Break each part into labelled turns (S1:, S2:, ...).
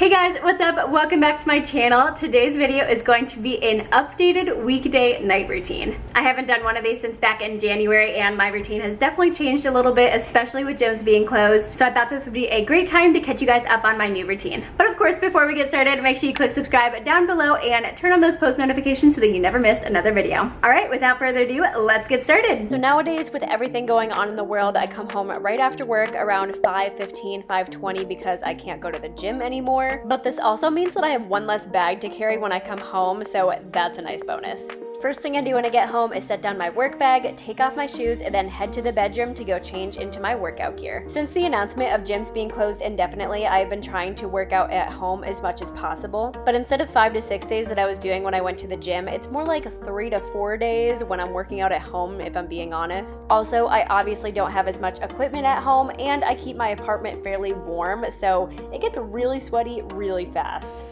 S1: Hey guys, what's up? Welcome back to my channel. Today's video is going to be an updated weekday night routine. I haven't done one of these since back in January and my routine has definitely changed a little bit, especially with gyms being closed. So I thought this would be a great time to catch you guys up on my new routine. But of course, before we get started, make sure you click subscribe down below and turn on those post notifications so that you never miss another video. All right, without further ado, let's get started. So nowadays, with everything going on in the world, I come home right after work around 5:15, 5:20 because I can't go to the gym anymore. But this also means that I have one less bag to carry when I come home, so that's a nice bonus. First thing I do when I get home is set down my work bag, take off my shoes, and then head to the bedroom to go change into my workout gear. Since the announcement of gyms being closed indefinitely, I've been trying to work out at home as much as possible. But instead of 5 to 6 days that I was doing when I went to the gym, it's more like 3 to 4 days when I'm working out at home, if I'm being honest. Also, I obviously don't have as much equipment at home, and I keep my apartment fairly warm, so it gets really sweaty really fast.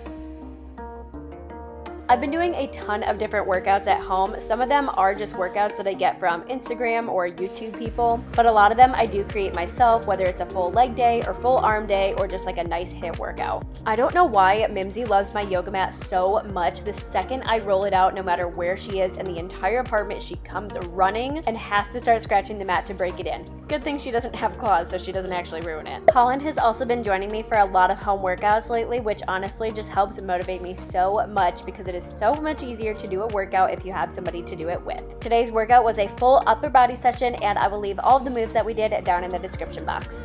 S1: I've been doing a ton of different workouts at home. Some of them are just workouts that I get from Instagram or YouTube people, but a lot of them I do create myself, whether it's a full leg day or full arm day or just like a nice HIIT workout. I don't know why Mimsy loves my yoga mat so much. The second I roll it out, no matter where she is in the entire apartment, she comes running and has to start scratching the mat to break it in. Good thing she doesn't have claws, so she doesn't actually ruin it. Colin has also been joining me for a lot of home workouts lately, which honestly just helps motivate me so much because it is so much easier to do a workout if you have somebody to do it with. Today's workout was a full upper body session, and I will leave all of the moves that we did down in the description box.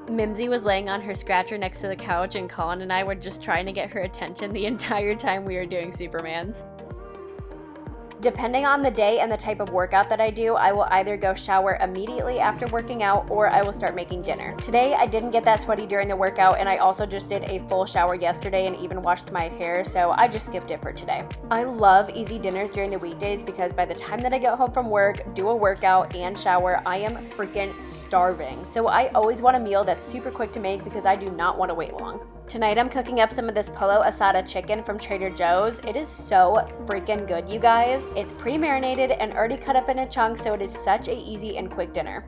S1: Mimsy was laying on her scratcher next to the couch, and Colin and I were just trying to get her attention the entire time we were doing Supermans. Depending on the day and the type of workout that I do, I will either go shower immediately after working out or I will start making dinner. Today, I didn't get that sweaty during the workout, and I also just did a full shower yesterday and even washed my hair, so I just skipped it for today. I love easy dinners during the weekdays because by the time that I get home from work, do a workout, and shower, I am freaking starving. So I always want a meal that's super quick to make because I do not want to wait long. Tonight, I'm cooking up some of this polo asada chicken from Trader Joe's. It is so freaking good, you guys. It's pre-marinated and already cut up into chunks, so it is such an easy and quick dinner.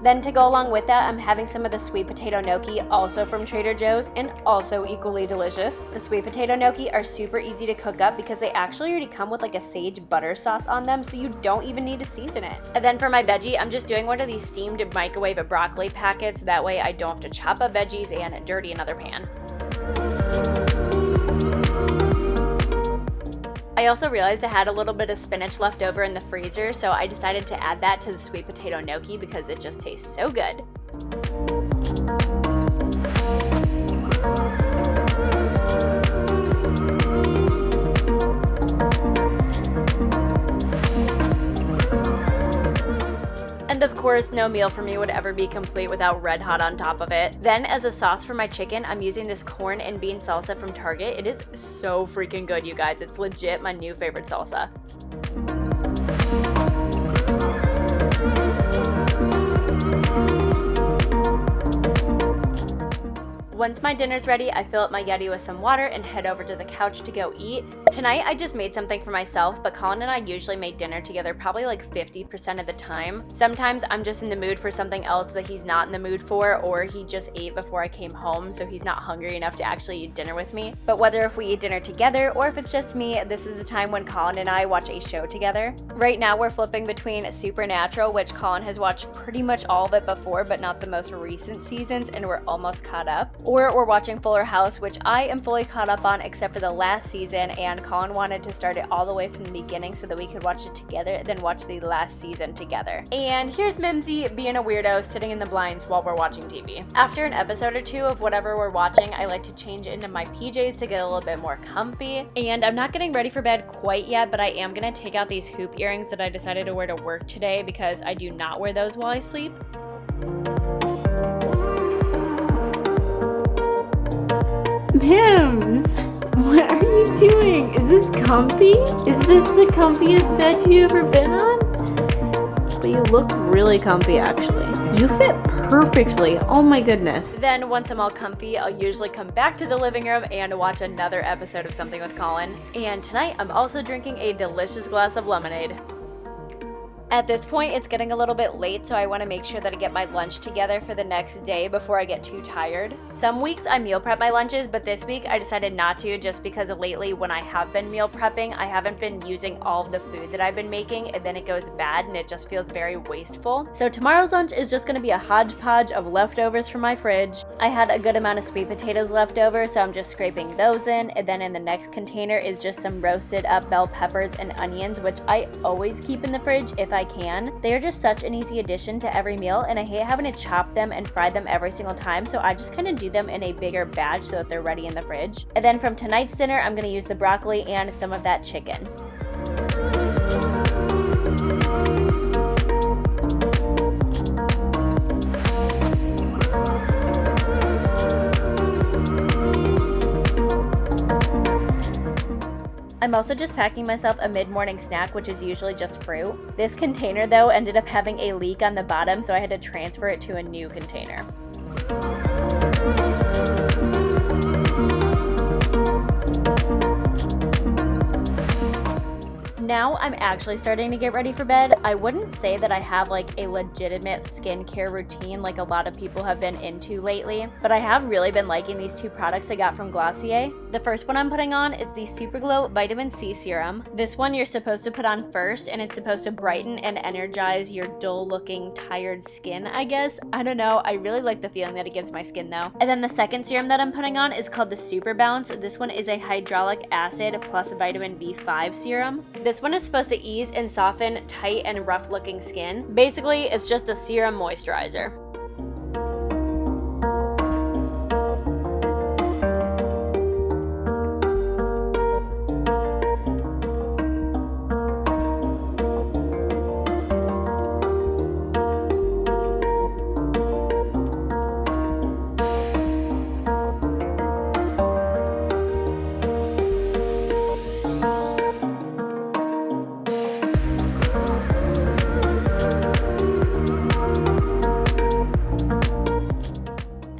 S1: Then to go along with that, I'm having some of the sweet potato gnocchi, also from Trader Joe's, and also equally delicious. The sweet potato gnocchi are super easy to cook up because they actually already come with like a sage butter sauce on them, so you don't even need to season it. And then for my veggie, I'm just doing one of these steamed microwave broccoli packets. That way I don't have to chop up veggies and dirty another pan. I also realized I had a little bit of spinach left over in the freezer, so I decided to add that to the sweet potato gnocchi because it just tastes so good. And of course, no meal for me would ever be complete without Red Hot on top of it. Then as a sauce for my chicken, I'm using this corn and bean salsa from Target. It is so freaking good, you guys. It's legit my new favorite salsa. Once my dinner's ready, I fill up my Yeti with some water and head over to the couch to go eat. Tonight, I just made something for myself, but Colin and I usually make dinner together probably like 50% of the time. Sometimes I'm just in the mood for something else that he's not in the mood for, or he just ate before I came home, so he's not hungry enough to actually eat dinner with me. But whether if we eat dinner together or if it's just me, this is the time when Colin and I watch a show together. Right now, we're flipping between Supernatural, which Colin has watched pretty much all of it before, but not the most recent seasons, and we're almost caught up, or we're watching Fuller House, which I am fully caught up on except for the last season, and Colin wanted to start it all the way from the beginning so that we could watch it together, then watch the last season together. And here's Mimsy being a weirdo sitting in the blinds while we're watching TV. After an episode or two of whatever we're watching, I like to change into my PJs to get a little bit more comfy. And I'm not getting ready for bed quite yet, but I am gonna take out these hoop earrings that I decided to wear to work today because I do not wear those while I sleep. Mims, what are you doing? Is this comfy? Is this the comfiest bed you've ever been on? But you look really comfy actually. You fit perfectly. Oh my goodness. Then once I'm all comfy, I'll usually come back to the living room and watch another episode of Something with Colin. And tonight I'm also drinking a delicious glass of lemonade. At this point, it's getting a little bit late, so I want to make sure that I get my lunch together for the next day before I get too tired. Some weeks I meal prep my lunches, but this week I decided not to just because lately when I have been meal prepping, I haven't been using all of the food that I've been making, and then it goes bad and it just feels very wasteful. So tomorrow's lunch is just going to be a hodgepodge of leftovers from my fridge. I had a good amount of sweet potatoes left over, so I'm just scraping those in, and then in the next container is just some roasted up bell peppers and onions, which I always keep in the fridge if I can. They are just such an easy addition to every meal, and I hate having to chop them and fry them every single time, so I just kind of do them in a bigger batch so that they're ready in the fridge. And then from tonight's dinner, I'm going to use the broccoli and some of that chicken. I'm also just packing myself a mid-morning snack, which is usually just fruit. This container, though, ended up having a leak on the bottom, so I had to transfer it to a new container. Now I'm actually starting to get ready for bed. I wouldn't say that I have like a legitimate skincare routine like a lot of people have been into lately, but I have really been liking these two products I got from Glossier. The first one I'm putting on is the Super Glow Vitamin C Serum. This one you're supposed to put on first, and it's supposed to brighten and energize your dull looking tired skin, I guess. I don't know, I really like the feeling that it gives my skin though. And then the second serum that I'm putting on is called the Super Bounce. This one is a hyaluronic acid plus vitamin B5 serum. This one is supposed to ease and soften tight and rough looking skin. Basically, it's just a serum moisturizer.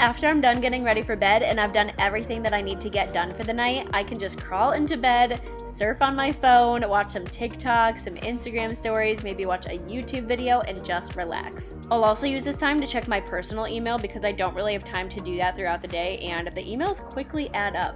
S1: After I'm done getting ready for bed and I've done everything that I need to get done for the night, I can just crawl into bed, surf on my phone, watch some TikTok, some Instagram stories, maybe watch a YouTube video, and just relax. I'll also use this time to check my personal email because I don't really have time to do that throughout the day, and the emails quickly add up.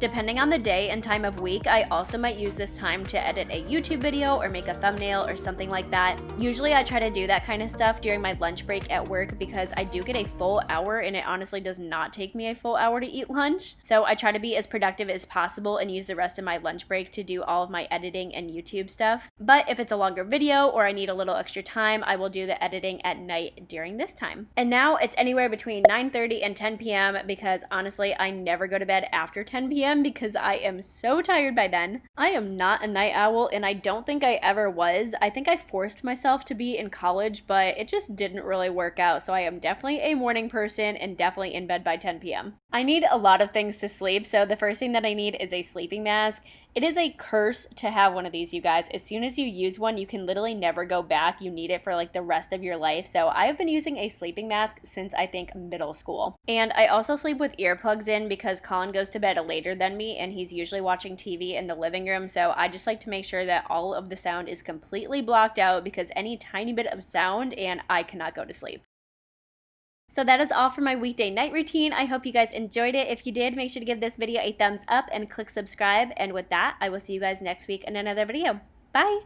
S1: Depending on the day and time of week, I also might use this time to edit a YouTube video or make a thumbnail or something like that. Usually I try to do that kind of stuff during my lunch break at work because I do get a full hour, and it honestly does not take me a full hour to eat lunch. So I try to be as productive as possible and use the rest of my lunch break to do all of my editing and YouTube stuff. But if it's a longer video or I need a little extra time, I will do the editing at night during this time. And now it's anywhere between 9:30 and 10 p.m. because honestly, I never go to bed after 10 p.m. because I am so tired by then. I am not a night owl, and I don't think I ever was. I think I forced myself to be in college, but it just didn't really work out. So I am definitely a morning person and definitely in bed by 10 p.m. I need a lot of things to sleep, so the first thing that I need is a sleeping mask. It is a curse to have one of these, you guys. As soon as you use one, you can literally never go back. You need it for like the rest of your life. So I have been using a sleeping mask since I think middle school. And I also sleep with earplugs in because Colin goes to bed later than me, and he's usually watching TV in the living room. So I just like to make sure that all of the sound is completely blocked out because any tiny bit of sound and I cannot go to sleep. So that is all for my weekday night routine. I hope you guys enjoyed it. If you did, make sure to give this video a thumbs up and click subscribe. And with that, I will see you guys next week in another video. Bye!